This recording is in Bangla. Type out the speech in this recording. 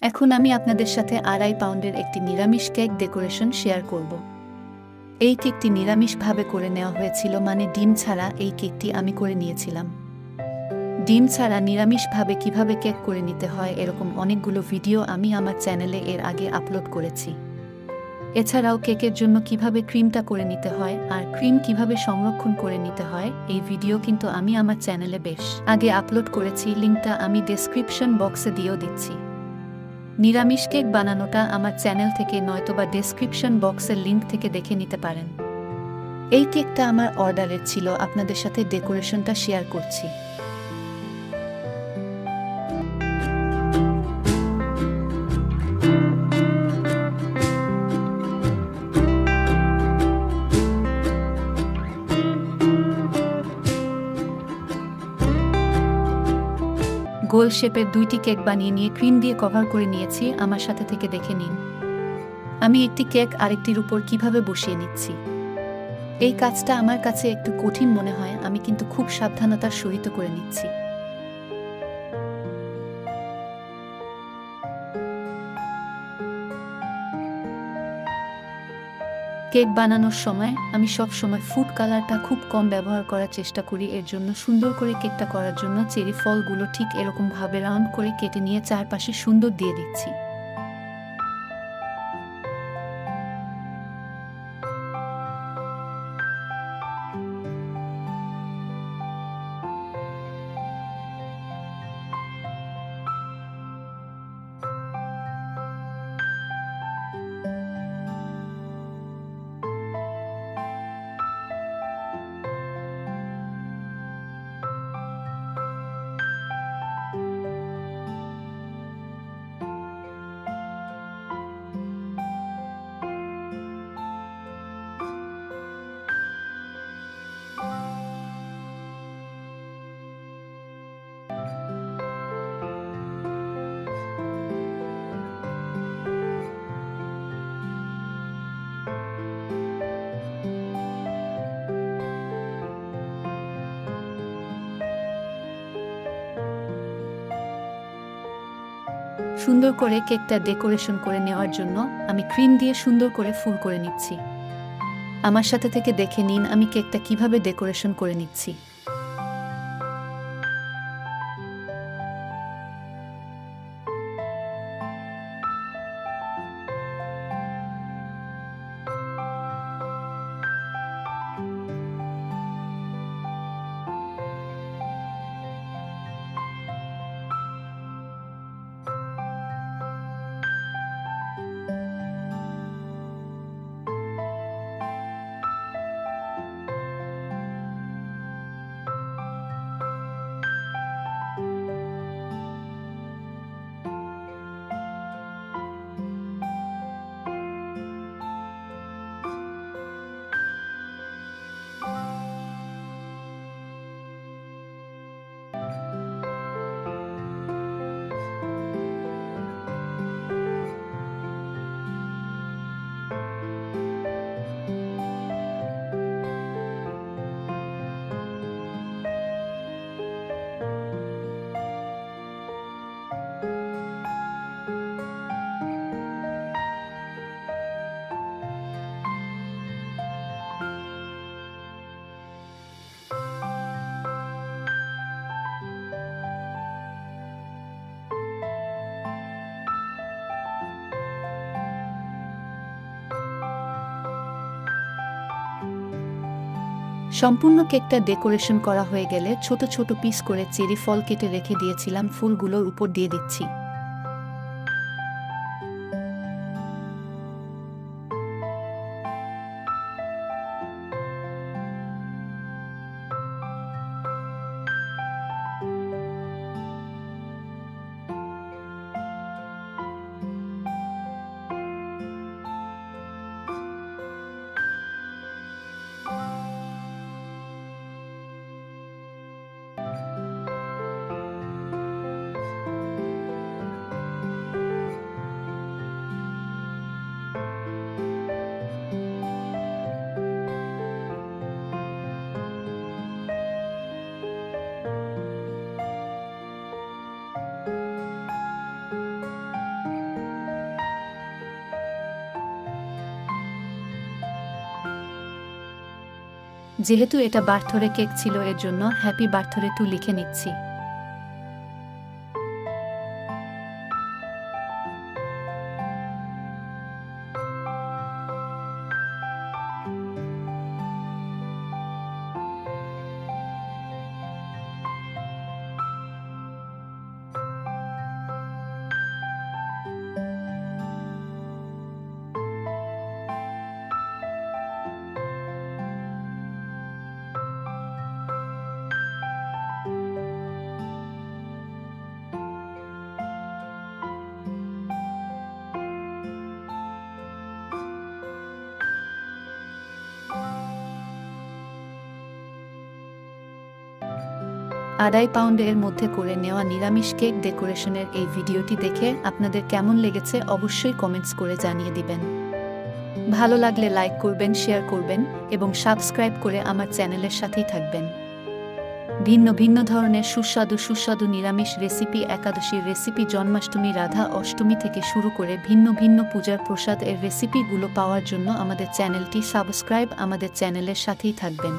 এখন আমি আপনাদের সাথে 2.5 পাউন্ডের একটি নিরামিষ কেক ডেকোরেশন শেয়ার করব। এই কেকটি নিরামিষভাবে করে নেওয়া হয়েছিল, মানে ডিম ছাড়া এই কেকটি আমি করে নিয়েছিলাম। ডিম ছাড়া নিরামিষভাবে কিভাবে কেক করে নিতে হয় এরকম অনেকগুলো ভিডিও আমি আমার চ্যানেলে এর আগে আপলোড করেছি। এছাড়াও কেকের জন্য কিভাবে ক্রিমটা করে নিতে হয় আর ক্রিম কিভাবে সংরক্ষণ করে নিতে হয় এই ভিডিও কিন্তু আমি আমার চ্যানেলে বেশ আগে আপলোড করেছি, লিঙ্কটা আমি ডেসক্রিপশন বক্সে দিয়েও দিচ্ছি। নিরামিষ কেক বানানোটা আমার চ্যানেল থেকে নয়তোবা ডেসক্রিপশন বক্সের লিঙ্ক থেকে দেখে নিতে পারেন। এই কেকটা আমার অর্ডারের ছিল, আপনাদের সাথে ডেকোরেশনটা শেয়ার করছি। গোল শেপের 2টি কেক বানিয়ে নিয়ে ক্রিম দিয়ে কভার করে নিয়েছি, আমার সাথে থেকে দেখে নিন। আমি একটি কেক আরেকটির উপর কিভাবে বসিয়ে নিচ্ছি। এই কাজটা আমার কাছে একটু কঠিন মনে হয়, আমি কিন্তু খুব সাবধানতার সহিত করে নিচ্ছি। কেক বানানোর সময় আমি সব সময় ফুড কালারটা খুব কম ব্যবহার করার চেষ্টা করি। এর জন্য সুন্দর করে কেকটা করার জন্য চেরি ফলগুলো ঠিক এরকমভাবে রাউন্ড করে কেটে নিয়ে চারপাশে সুন্দর দিয়ে দিচ্ছি। সুন্দর করে কেকটা ডেকোরেশন করে নেওয়ার জন্য আমি ক্রিম দিয়ে সুন্দর করে ফুল করে নিচ্ছি। আমার সাথে থেকে দেখে নিন আমি কেকটা কিভাবে ডেকোরেশন করে নিচ্ছি। সম্পূর্ণ কেকটা ডেকোরেশন করা হয়ে গেলে ছোট ছোট পিস করে চেরি ফল কেটে রেখে দিয়েছিলাম ফুলগুলোর উপর দিয়ে দিচ্ছি। যেহেতু এটা বার্থডে কেক ছিল, এর জন্য হ্যাপি বার্থডে টু লিখে নিচ্ছি। £2.5 মধ্যে করে নেওয়া নিরামিষ কেক ডেকোরেশনের এই ভিডিওটি দেখে আপনাদের কেমন লেগেছে অবশ্যই কমেন্টস করে জানিয়ে দিবেন। ভালো লাগলে লাইক করবেন, শেয়ার করবেন এবং সাবস্ক্রাইব করে আমার চ্যানেলের সাথেই থাকবেন। ভিন্ন ভিন্ন ধরনের সুস্বাদু নিরামিষ রেসিপি, একাদশীর রেসিপি, জন্মাষ্টমী, রাধা অষ্টমী থেকে শুরু করে ভিন্ন ভিন্ন পূজার প্রসাদ এর রেসিপিগুলো পাওয়ার জন্য আমাদের চ্যানেলটি সাবস্ক্রাইব, আমাদের চ্যানেলের সাথেই থাকবেন।